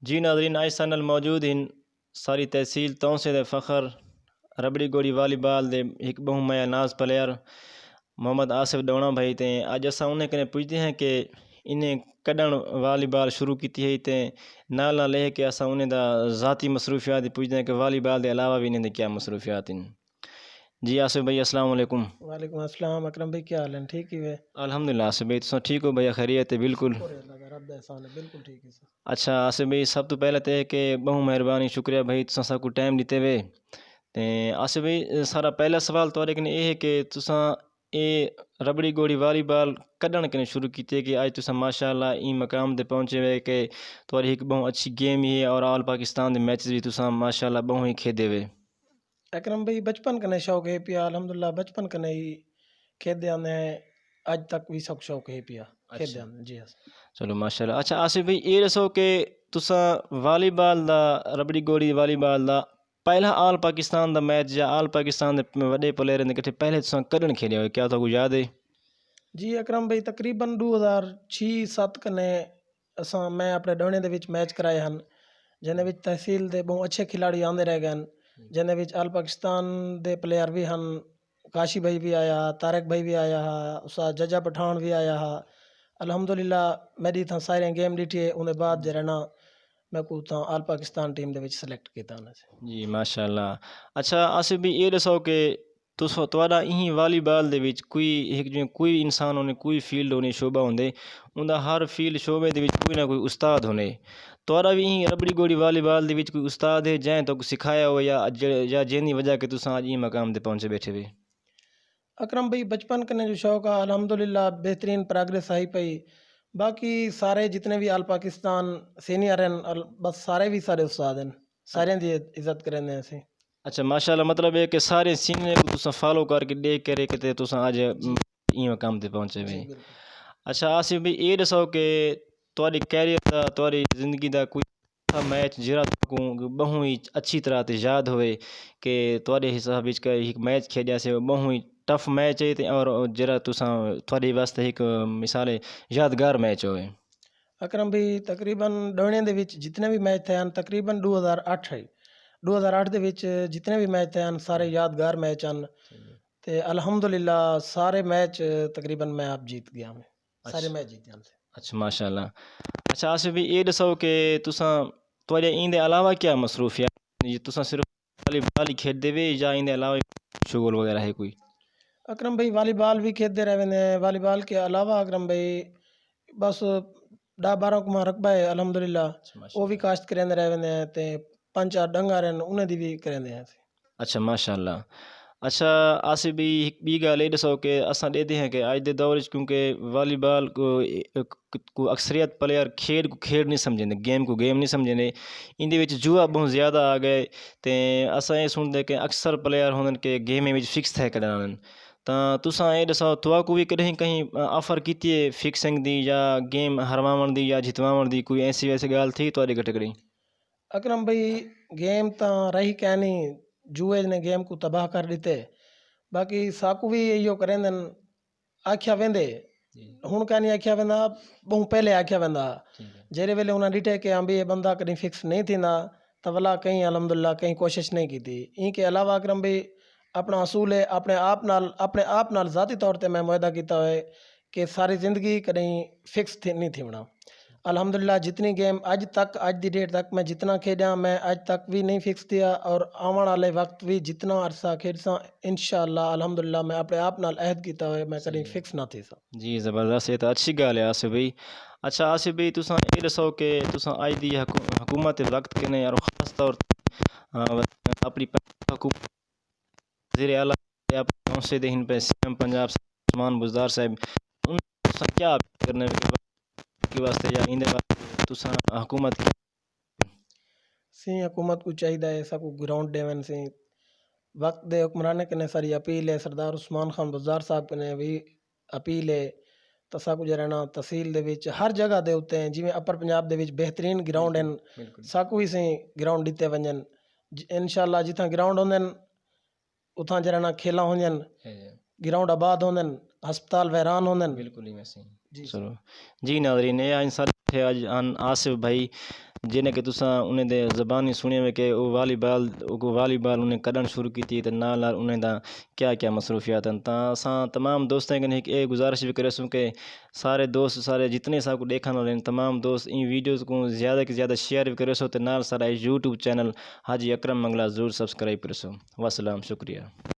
जी नाज़रीन, आज सानल मौजूद इन सारी तहसील तौंसे दे फ़खर रबड़ी गोड़ी वालीबाल दे एक बहुमया नाज प्लेयर मोहम्मद आसिफ डोणा भाई ते अज असां उन्हें कने पुछते हैं कि इन्हें कॾण वालीबाल शुरू की है ते नाल नाल है कि असां उन्हें दा ज़ाती मसरूफियात पुछते हैं कि वालीबाल के अलावा भी इन्हें क्या मसरूफियात हैं। जी आसिफ भाई अस्सलाम वालेकुम। वालेकुम अस्सलाम अकरम भाई, क्या हाल है? ठीक ही है। अल्हम्दुलिल्लाह आसिफ भाई, तुम ठीक हो भैया? खैरियत है? बिल्कुल। शुक्र है अल्लाह दा, रब दा एहसान है, बिल्कुल ठीक है सर। अच्छा आसिफ भाई, सब तो पहले तो है कि बहु मेहरबानी शुक्रिया भाई तुसां साकू टाइम दिते वे ते आसिफ भाई सारा पहला सवाल तुहाडे कने ये है कि तुसां ये रबड़ी गोड़ी वालीबाल कॾण कने शुरू की कि आज तुसां माशाअल्लाह ई मकाम ते पहुंचे वे कि तुहारी एक बहु अच्छी गेम ही है और ऑल पाकिस्तान दे मैचेस भी तुसां माशाअल्लाह बहु ही खेदे वे। अकरम भाई बचपन कने शौक है पिया, अल्हम्दुलिल्लाह बचपन कने ही खेदे आने हैं, आज तक भी सब शौक है पिया खेदे अच्छा आने जी हाँ। चलो माशाअल्लाह। अच्छा आसिफ भाई ये दसो कि तुसां वालीबाल दा रबड़ी गोड़ी वालीबाल दा पहला ऑल पाकिस्तान दा मैच या ऑल पाकिस्तान दे वड्डे प्लेयर दे किट्ठे पहले तुसां कॾण खेलिया हो, क्या तुहाकू याद है? जी अकरम भाई तकरीबन 2006-7 कने मैं अपने डोने दे विच मैच कराए हैं, जिन्हें विच तहसील दे बहुत अच्छे खिलाड़ी आंदे रह गए, जिन्हें which all Pakistan they player भी हैं। काशी भाई भी आया, तारक भाई भी आया हा, उसा जजा पठान भी आया हा। अल्हम्दुलिल्लाह मेरी था सारे गेम डिठी है, उन्हें बाद जरा ना मैं को था ऑल पाकिस्तान टीम दे विच सिलेक्ट किया उन्हें से। जी माशाअल्लाह। अच्छा आसिफ भी ये दसो कि तुहाडा इही वालीबाल दे विच कोई एक जिवें कोई इंसान होने, कोई फील्ड होनी, शोबा होंदे, उंदा हर फील्ड शोबे दे विच कोई ना कोई उस्ताद होने। तुहाडा भी इही रबड़ी गोड़ी वालीबाल दे विच कोई उस्ताद है जैं तोक सिखाया हो या जेनी वजह के तुसां अज ई मकाम ते पहुंचे बैठे वे? अकरम भाई बचपन कने जो शौक है अल्हम्दुलिल्लाह बेहतरीन प्रोग्रेस आई पई। बाकी सारे जितने भी ऑल पाकिस्तान सीनियर हैं बस सारे भी सारे उस्ताद हैं, सारे दी इज्जत करेंगे ऐसे। अच्छा माशाअल्लाह, मतलब है कि सारे सीनियर को तुसां फॉलो करके देख करे कि तुसां अज जी ई मकाम ते पहुंचे वे। जी बिल्कुल। अच्छा आसिफ भाई ये दसो कि तुहाडी कैरियर दा, तुहाडी जिंदगी दा कोई ऐसा मैच जेह्ड़ा तुहानू बहु ही अच्छी तरह ते याद होवे कि तुहाडे हिसाब विच एक मैच खेडिया से बहु ही टफ मैच है ते और जेह्ड़ा तुसां तुहाडे वास्ते एक मिसाल है यादगार मैच होवे? अकरम भाई तकरीबन डोने दे विच जितने भी मैच थे हैं तकरीबन 2008 है। 2008 दे विच जितने भी मैच थे हैं सारे यादगार मैच हैं, ते अल्हम्दुलिल्लाह सारे मैच तकरीबन मैं आप जीत गया, मैं सारे अच्छा मैच जीते हैं। अच्छा माशाअल्लाह। अच्छा आसिफ भाई ये दसो कि तुसां तुहाडे इंदे अलावा क्या मसरूफियत ये तुसां सिर्फ वालीबाल ही खेडदे वे या इंदे अलावा शुगल वगैरह है कोई? अकरम भाई वॉलीबॉल भी खेलते रहे हैं, वॉलीबॉल के अलावा अकरम भाई बस 10-12 कुमा रकबा है अल्हम्दुलिल्लाह, अच्छा वो भी माशाअल्लाह। काश्त करेंदे रहे हैं ते 5-4 डंगा रहन उन्हें दी भी करेंदे हैं। अच्छा माशाअल्लाह। अच्छा आसिफ भाई एक ॿी ॻाल्हि ये ॾिसो कि असां ॾिसदे हैं कि अज दे दौर च क्योंकि वालीबाल को अक्सरियत प्लेयर खेड को खेड नहीं समझेंदे, गेम को गेम नहीं समझेंदे, इंदे विच जुआ बहुत ज़्यादा आ गए ते असां ये सुनदे कि अक्सर प्लेयर होंदे कि गेम विच फिक्स थे कढण वञनि। तां तुसां ये ॾिसो तुहाकू भी कॾहिं कहीं ऑफर कीती है फिक्सिंग दी या गेम हरवावण दी या जितवावण दी, कोई ऐसी वैसी ॻाल्हि थी तुहाडे गट कॾहिं? अकरम भाई गेम तो रही कहनी जुए ने गेम को तबाह कर दीते, बाकी साकू भी इहो करेंदे आख्या वेंदे जी हूँ कहनी आख्या वेंदा बहु पहले आख्या वेंदा ठीक है। जेरे वेले उन्हें डिठे कि हाँ भी ये बंदा कहीं फिक्स नहीं थी ना, तो वला कहीं अल्हम्दुलिल्लाह कहीं कोशिश नहीं की थी। इनके अलावा अकरम भाई अपना असूल है अपने आप नाल ज़ाती तौर पर मैं मुआदा किया है कि सारी ज़िंदगी कहीं फिक्स थी नहीं थी होना। अल्हम्दुलिल्लाह जितनी गेम आज दी डेट तक मैं जितना खेड़ा मैं आज तक भी नहीं फिक्स दिया, और आने वाले वक्त भी जितना अरसा खेडसा इंशाअल्लाह अल्हम्दुलिल्लाह मैं अपने आप नाल अहद किया है मैं कहीं सही है। फिक्स ना थी सा। जी ज़बरदस्त, ये तो अच्छी गल है आसिफ भाई। अच्छा आसिफ भाई तुसां ये दसो कि तुसां अज दी हुकूमत वक्त कने और ख़ास तौर अपनी हुकूमत वज़ीर आला पहुंचे दे हिन पे सीएम पंजाब उस्मान बुज़दार साहब उन तुसां क्या अपील करने के वास्ते या इंदे वास्ते तुसां हुकूमत सी हुकूमत को चाहिए ऐसा को ग्राउंड देवन सी वक्त दे हुक्मराने कने सारी अपील है, सरदार उस्मान खान बुज़दार साहब कने भी अपील है। तसा कुछ रहना तहसील दे विच हर जगह दे उत्ते हैं जिवें अपर पंजाब दे विच बेहतरीन ग्राउंड हैं, बिल्कुल साकू ही सही ग्राउंड दिते वंजन इंशाअल्लाह जिथा ग्राउंड होंदन उथा जरा खेला होंजन, है ग्राउंड आबाद होंदन, हस्पताल वैरान होंदन। बिल्कुल ही वैसे ही। जी सर। चलो जी नाज़रीन, ये इंसान थे आज आसिफ भाई जिन्हें कि तुसां उन्हें दे ज़बानी सुने हुए कि वो वालीबाल उन्हें कढण शुरू की थी, तो नाल नाल उन्हें दा क्या क्या मसरूफियात हैं। तां असां तमाम दोस्तें कने एक गुजारिश भी करेसूं कि सारे दोस्त सारे जितने साकू देखण वाले तमाम दोस्त इन वीडियोज़ को ज़्यादा कि ज़्यादा शेयर भी करेसो, तो नाल सारा यूट्यूब चैनल हाजी अकरम मंगला ज़रूर सब्सक्राइब करेसो। वसलाम, शुक्रिया।